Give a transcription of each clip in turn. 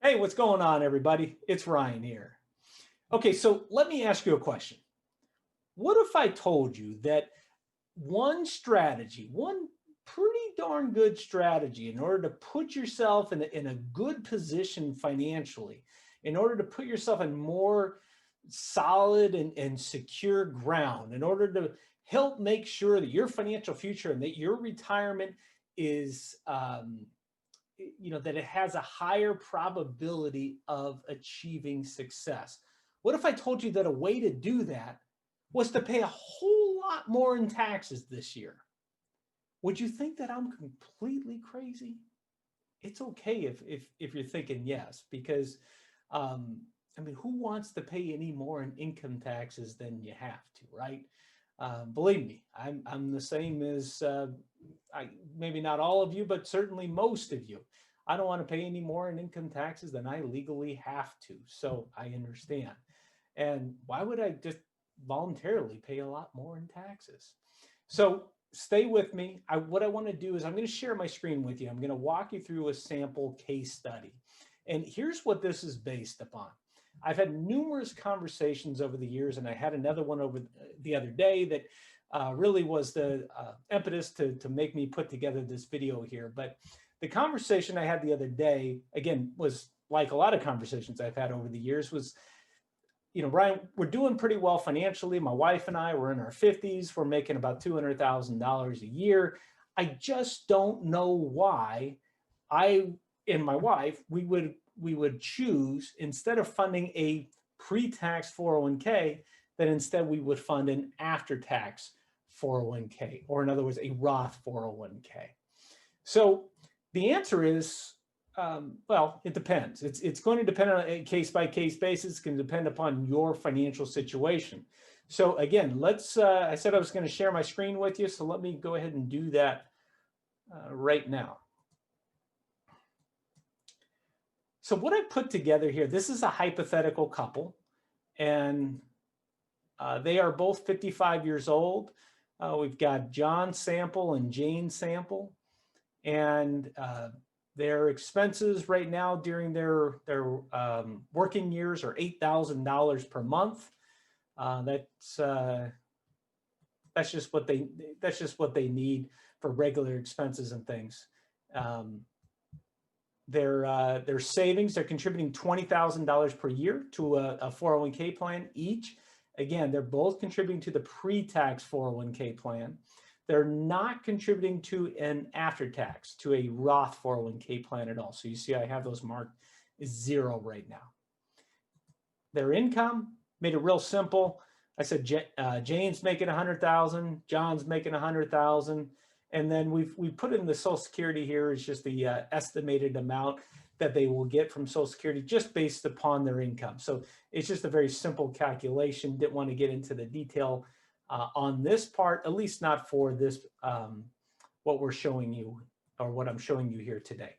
Hey, what's going on, everybody? It's Ryan here. Okay, so let me ask you a question. What if I told you that one strategy, one pretty darn good strategy in order to put yourself in a good position financially, in order to put yourself in more solid and secure ground, in order to help make sure that your financial future and that your retirement is that it has a higher probability of achieving success. What if I told you that a way to do that was to pay a whole lot more in taxes this year? Would you think that I'm completely crazy? It's okay if you're thinking yes, because who wants to pay any more in income taxes than you have to, right? Believe me, I'm the same as maybe not all of you, but certainly most of you. I don't want to pay any more in income taxes than I legally have to. So I understand. And why would I just voluntarily pay a lot more in taxes? So stay with me. What I want to do is I'm going to share my screen with you. I'm going to walk you through a sample case study. And here's what this is based upon. I've had numerous conversations over the years, and I had another one over the other day that really was the impetus to make me put together this video here. But the conversation I had the other day, again, was like a lot of conversations I've had over the years, was, Ryan, we're doing pretty well financially. My wife and I, we're in our 50s. We're making about $200,000 a year. I just don't know why I and my wife, we would choose, instead of funding a pre-tax 401k, that instead we would fund an after-tax 401k, or in other words, a Roth 401k. So the answer is, well, it depends. It's going to depend on a case-by-case basis. It's going to depend upon your financial situation. So again, I said I was going to share my screen with you, so let me go ahead and do that right now. So what I put together here, this is a hypothetical couple, and they are both 55 years old. We've got John Sample and Jane Sample, and their expenses right now during their working years are $8,000 per month. That's just what they need for regular expenses and things. Their savings, they're contributing $20,000 per year to a 401k plan each. Again, they're both contributing to the pre-tax 401k plan. They're not contributing to an after-tax, to a Roth 401k plan at all. So you see I have those marked as 0 right now. Their income, made it real simple. I said Jane's making $100,000, John's making $100,000. And then we put in the Social Security here is just the estimated amount that they will get from Social Security just based upon their income. So it's just a very simple calculation. Didn't want to get into the detail on this part, at least not for this, what we're showing you, or what I'm showing you here today.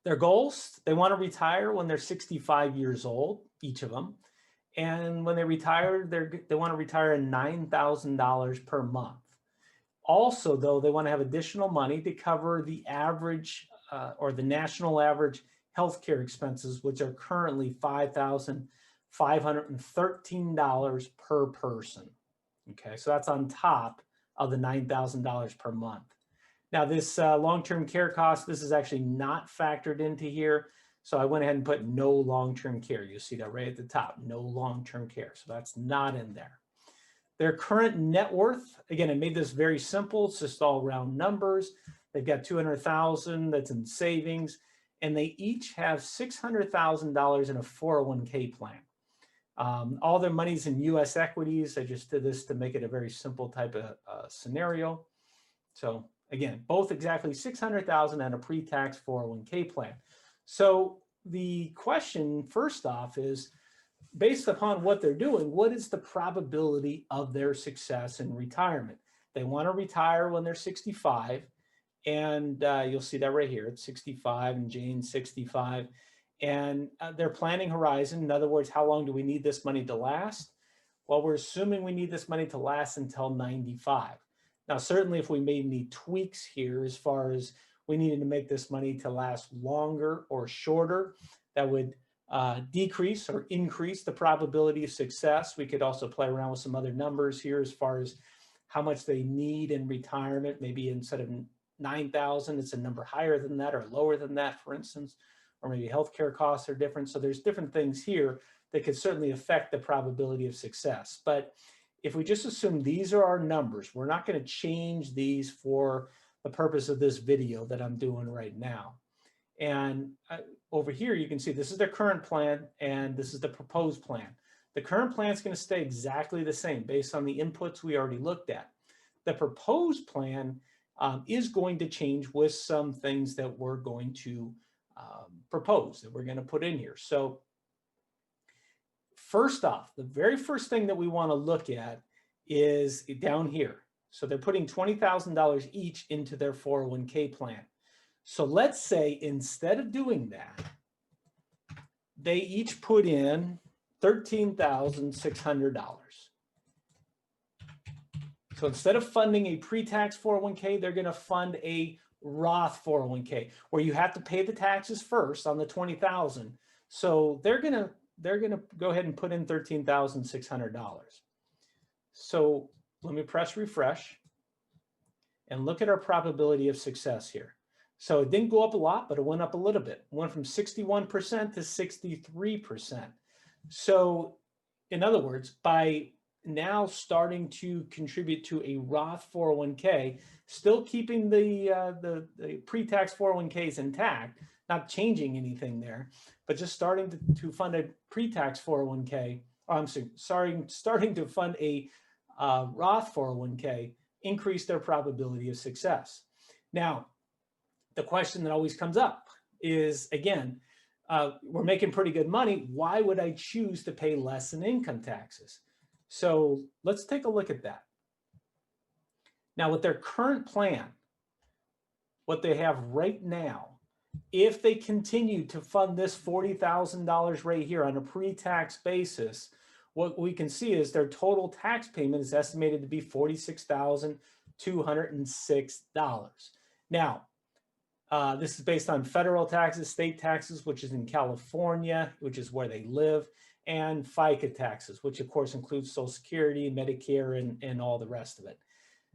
Their goals, they want to retire when they're 65 years old, each of them. And when they retire, they want to retire at $9,000 per month. Also, though, they want to have additional money to cover the average or the national average healthcare expenses, which are currently $5,513 per person. Okay, so that's on top of the $9,000 per month. Now, this long-term care cost, this is actually not factored into here. So I went ahead and put no long-term care. You'll see that right at the top, no long-term care. So that's not in there. Their current net worth, again, I made this very simple. It's just all round numbers. They've got $200,000 that's in savings, and they each have $600,000 in a 401k plan. All their money's in U.S. equities. I just did this to make it a very simple type of scenario. So again, both exactly $600,000 and a pre-tax 401k plan. So the question first off is, based upon what they're doing, what is the probability of their success in retirement? They want to retire when they're 65, and you'll see that right here. It's 65 and Jane's 65. And their planning horizon, in other words, how long do we need this money to last? Well, we're assuming we need this money to last until 95. Now, certainly if we made any tweaks here as far as we needed to make this money to last longer or shorter. That would decrease or increase the probability of success. We could also play around with some other numbers here as far as how much they need in retirement. Maybe instead of 9,000, it's a number higher than that or lower than that, for instance, or maybe healthcare costs are different. So there's different things here that could certainly affect the probability of success. But if we just assume these are our numbers, we're not going to change these for the purpose of this video that I'm doing right now. And over here, you can see this is their current plan and this is the proposed plan. The current plan is going to stay exactly the same based on the inputs we already looked at. The proposed plan is going to change with some things that we're going to propose, that we're going to put in here. So first off, the very first thing that we want to look at is down here. So they're putting $20,000 each into their 401k plan. So let's say instead of doing that, they each put in $13,600. So instead of funding a pre-tax 401k, they're going to fund a Roth 401k where you have to pay the taxes first on the $20,000. So they're going to go ahead and put in $13,600. So let me press refresh and look at our probability of success here. So it didn't go up a lot, but it went up a little bit. It went from 61% to 63%. So in other words, by now starting to contribute to a Roth 401k, still keeping the pre-tax 401ks intact, not changing anything there, but just starting to fund a pre-tax 401k, starting to fund a Roth 401k, increase their probability of success. Now, the question that always comes up is, again, we're making pretty good money. Why would I choose to pay less in income taxes? So let's take a look at that. Now, with their current plan, what they have right now, if they continue to fund this $40,000 right here on a pre-tax basis, what we can see is their total tax payment is estimated to be $46,206. Now, this is based on federal taxes, state taxes, which is in California, which is where they live, and FICA taxes, which of course includes Social Security, Medicare, and all the rest of it.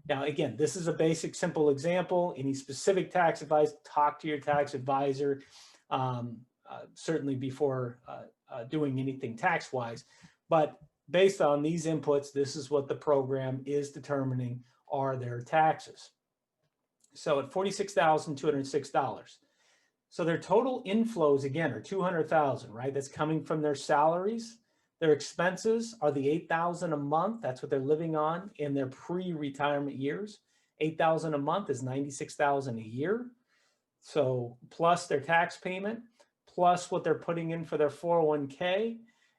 Now, again, this is a basic, simple example. Any specific tax advice, talk to your tax advisor, certainly before doing anything tax-wise. But based on these inputs, this is what the program is determining are their taxes. So at $46,206. So their total inflows, again, are $200,000, right? That's coming from their salaries. Their expenses are the $8,000 a month. That's what they're living on in their pre-retirement years. $8,000 a month is $96,000 a year. So plus their tax payment, plus what they're putting in for their 401k.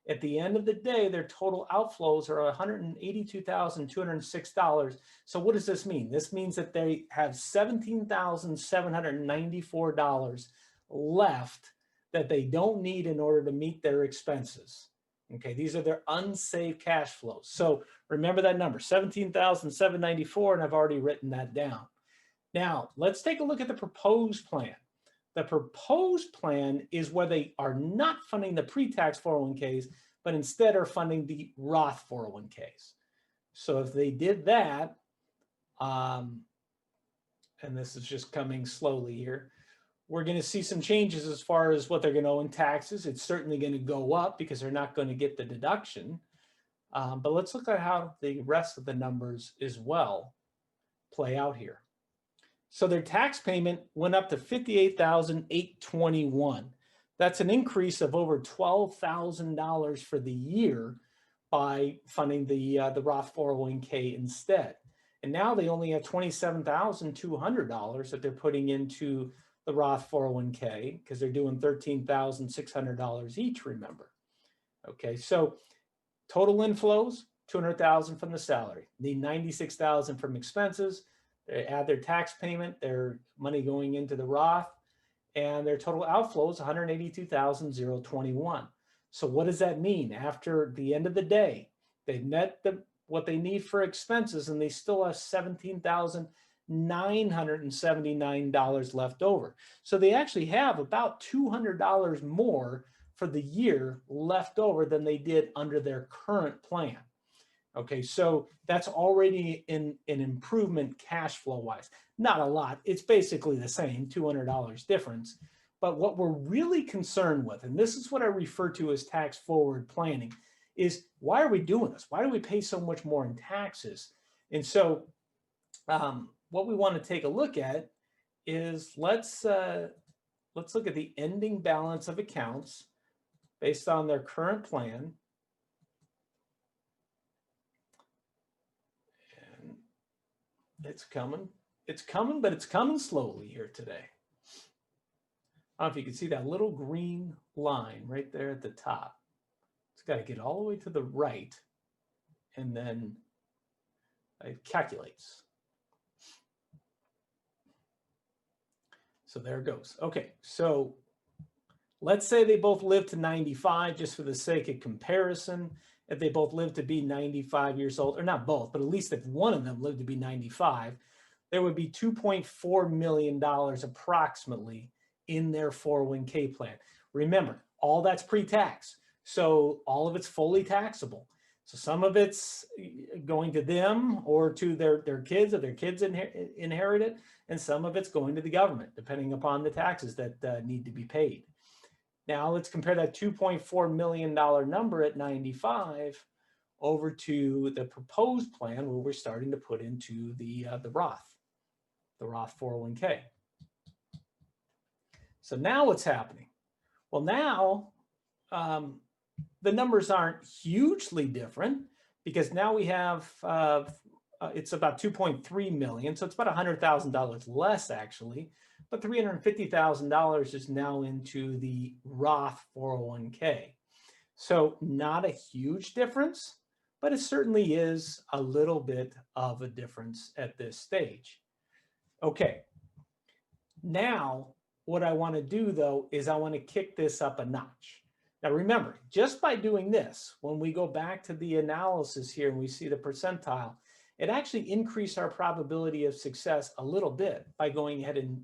At the end of the day, their total outflows are $182,206. So what does this mean? This means that they have $17,794 left that they don't need in order to meet their expenses. Okay, these are their unsaved cash flows. So remember that number, $17,794, and I've already written that down. Now, let's take a look at the proposed plan. The proposed plan is where they are not funding the pre-tax 401ks, but instead are funding the Roth 401ks. So if they did that, and this is just coming slowly here, we're going to see some changes as far as what they're going to owe in taxes. It's certainly going to go up because they're not going to get the deduction. But let's look at how the rest of the numbers as well play out here. So their tax payment went up to $58,821. That's an increase of over $12,000 for the year by funding the Roth 401k instead. And now they only have $27,200 that they're putting into the Roth 401k because they're doing $13,600 each, remember. Okay, so total inflows, $200,000 from the salary, the $96,000 from expenses. They add their tax payment, their money going into the Roth, and their total outflows, $182,021. So what does that mean? After the end of the day, they've met what they need for expenses, and they still have $17,794 $979 left over. So they actually have about $200 more for the year left over than they did under their current plan. Okay, so that's already an improvement cash flow wise. Not a lot. It's basically the same, $200 difference. But what we're really concerned with, and this is what I refer to as tax forward planning, is why are we doing this? Why do we pay so much more in taxes? And so what we want to take a look at is let's look at the ending balance of accounts based on their current plan. And it's coming, but it's coming slowly here today. I don't know if you can see that little green line right there at the top. It's got to get all the way to the right, and then it calculates. So there it goes. Okay, so let's say they both live to 95, just for the sake of comparison. If they both live to be 95 years old, or not both, but at least if one of them lived to be 95, there would be $2.4 million approximately in their 401k plan. Remember, all that's pre-tax. So all of it's fully taxable. So some of it's going to them or to their kids, or their kids inherit it, and some of it's going to the government, depending upon the taxes that need to be paid. Now let's compare that $2.4 million number at 95 over to the proposed plan where we're starting to put into the Roth 401k. So now what's happening? Well, now the numbers aren't hugely different, because now we have, it's about 2.3 million. So it's about $100,000 less actually, but $350,000 is now into the Roth 401k. So not a huge difference, but it certainly is a little bit of a difference at this stage. Okay, now what I want to do though is I want to kick this up a notch. Now remember, just by doing this, when we go back to the analysis here and we see the percentile, it actually increased our probability of success a little bit by going ahead and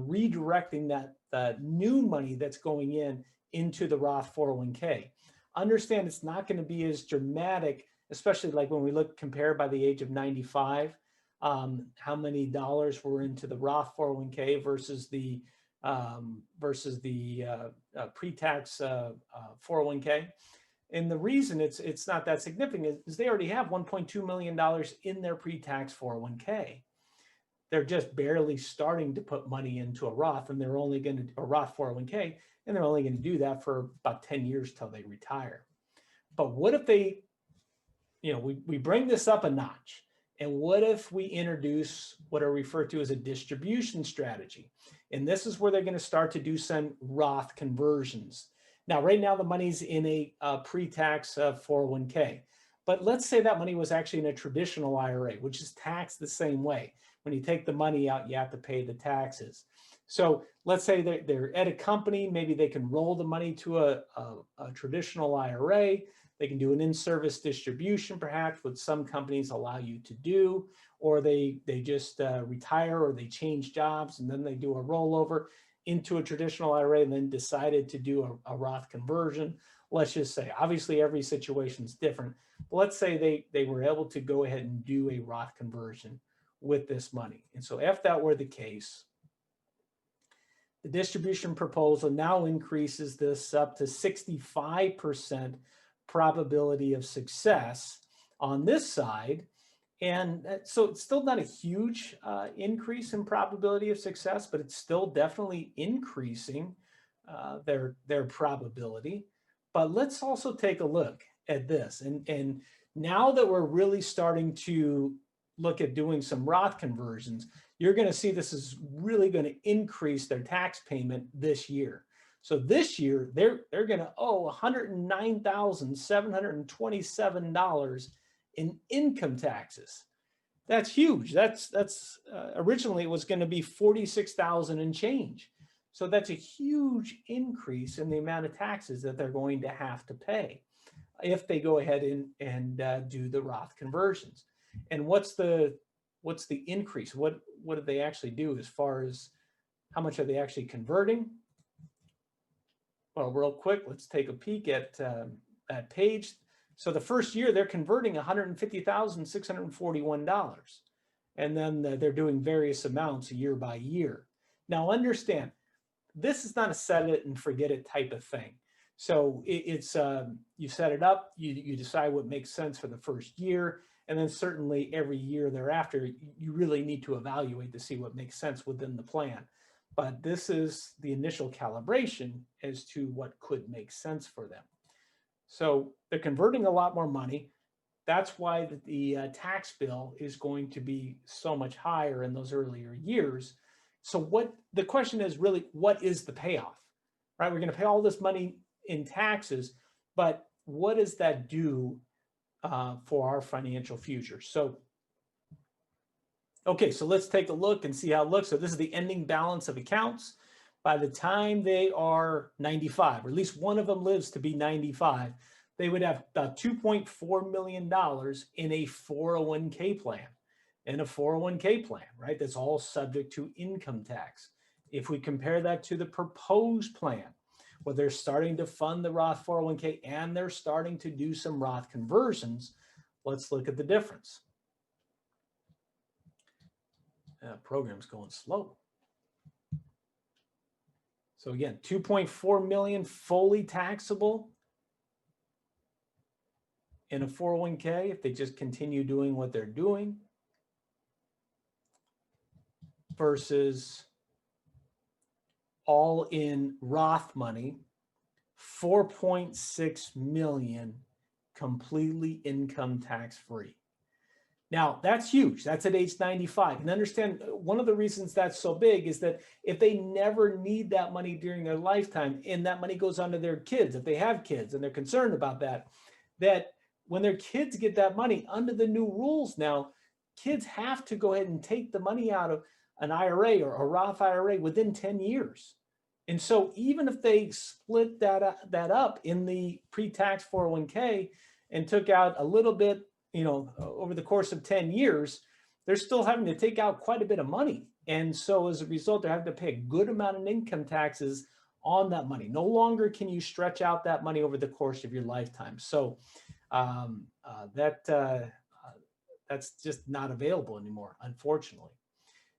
redirecting that new money that's going into the Roth 401k. Understand it's not going to be as dramatic, especially like when we look compared by the age of 95, how many dollars were into the Roth 401k versus the pre-tax 401k. And the reason it's not that significant is they already have $1.2 million in their pre-tax 401k. They're just barely starting to put money into a Roth, and they're only going to a Roth 401k, and they're only going to do that for about 10 years till they retire. But what if they, we bring this up a notch, and what if we introduce what are referred to as a distribution strategy? And this is where they're going to start to do some Roth conversions. Now, right now, the money's in a pre-tax 401k. But let's say that money was actually in a traditional IRA, which is taxed the same way. When you take the money out, you have to pay the taxes. So let's say they're at a company, maybe they can roll the money to a traditional IRA. They can do an in-service distribution, perhaps, what some companies allow you to do, or they just retire, or they change jobs, and then they do a rollover into a traditional IRA and then decided to do a Roth conversion. Let's just say, obviously every situation is different, but let's say they were able to go ahead and do a Roth conversion with this money. And so if that were the case, the distribution proposal now increases this up to 65% probability of success on this side. And so it's still not a huge increase in probability of success, but it's still definitely increasing their probability. But let's also take a look at this. And now that we're really starting to look at doing some Roth conversions, you're going to see this is really going to increase their tax payment this year. So this year, they're going to owe $109,727 in income taxes. That's huge. That's originally it was going to be $46,000 and change. So that's a huge increase in the amount of taxes that they're going to have to pay if they go ahead and do the Roth conversions. And what's the what's the increase? What do they actually do as far as how much are they actually converting? Well, real quick, let's take a peek at that page. So the first year they're converting $150,641. And then they're doing various amounts year by year. Now understand, this is not a set it and forget it type of thing. So it's you set it up, you decide what makes sense for the first year, and then certainly every year thereafter, you really need to evaluate to see what makes sense within the plan. But this is the initial calibration as to what could make sense for them. So they're converting a lot more money. That's why the tax bill is going to be so much higher in those earlier years. So what the question is really, what is the payoff, right? We're going to pay all this money in taxes, but what does that do for our financial future? So, okay, so let's take a look and see how it looks. So this is the ending balance of accounts. By the time they are 95, or at least one of them lives to be 95, they would have about $2.4 million in a 401k plan. In a 401k plan, right? That's all subject to income tax. If we compare that to the proposed plan, where they're starting to fund the Roth 401k and they're starting to do some Roth conversions, let's look at the difference. Program's going slow. So again, 2.4 million fully taxable in a 401k if they just continue doing what they're doing, versus all in Roth money, 4.6 million completely income tax free. Now that's huge. That's at age 95. And understand, one of the reasons that's so big is that if they never need that money during their lifetime, and that money goes on to their kids, if they have kids and they're concerned about that, that when their kids get that money under the new rules now, kids have to go ahead and take the money out of an IRA or a Roth IRA within 10 years. And so even if they split that up in the pre-tax 401k and took out a little bit, over the course of 10 years, they're still having to take out quite a bit of money. And so as a result, they're having to pay a good amount of income taxes on that money. No longer can you stretch out that money over the course of your lifetime. So that's just not available anymore, unfortunately.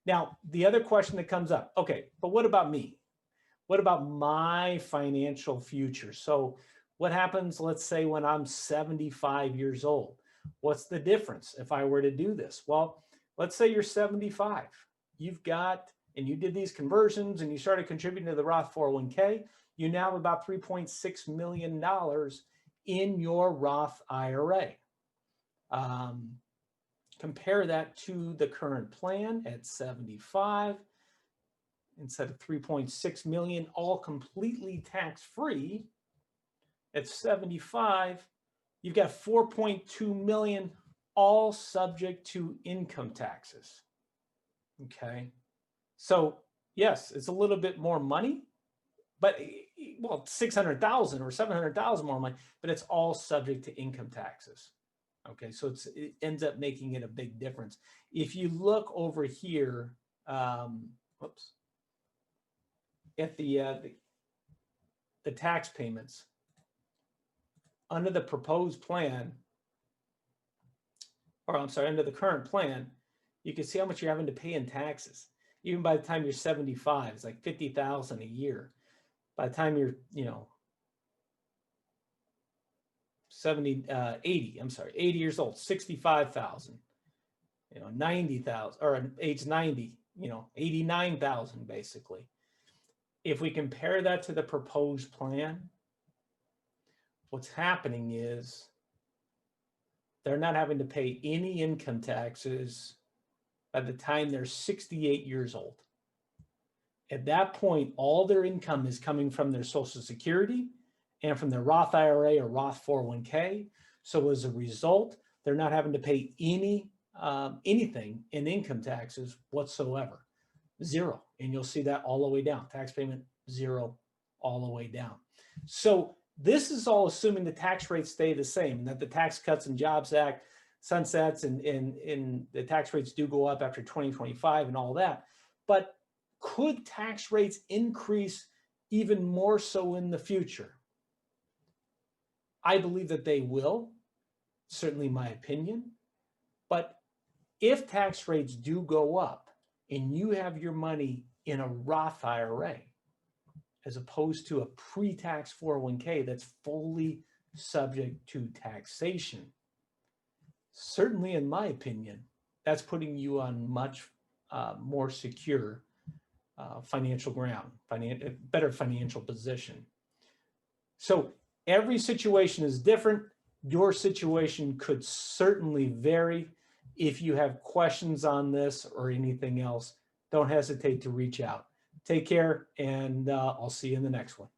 Now, the other question that comes up, okay, but what about me? What about my financial future? So what happens, let's say, when I'm 75 years old? What's the difference if I were to do this? Well, let's say you're 75. You've got, and you did these conversions and you started contributing to the Roth 401k. You now have about $3.6 million in your Roth IRA. Compare that to the current plan at 75. Instead of 3.6 million, all completely tax-free, at 75, you've got 4.2 million, all subject to income taxes. Okay. So yes, it's a little bit more money, but well, 600,000 or 700,000 more money, but it's all subject to income taxes. Okay. So it ends up making it a big difference. If you look over here, whoops, at the tax payments under the proposed plan, or I'm sorry, under the current plan, you can see how much you're having to pay in taxes. Even by the time you're 75, it's like 50,000 a year. By the time you're, 80 years old, 65,000, 90,000, or age 90, 89,000 basically. If we compare that to the proposed plan, what's happening is they're not having to pay any income taxes by the time they're 68 years old. At that point, all their income is coming from their Social Security and from their Roth IRA or Roth 401k. So as a result, they're not having to pay anything in income taxes whatsoever. Zero. And you'll see that all the way down. Tax payment, zero, all the way down. So this is all assuming the tax rates stay the same, and that the Tax Cuts and Jobs Act sunsets and the tax rates do go up after 2025 and all that. But could tax rates increase even more so in the future? I believe that they will, certainly my opinion. But if tax rates do go up and you have your money in a Roth IRA, as opposed to a pre-tax 401k that's fully subject to taxation, certainly in my opinion, that's putting you on much more secure financial ground, better financial position. So every situation is different. Your situation could certainly vary. If you have questions on this or anything else, don't hesitate to reach out. Take care, and I'll see you in the next one.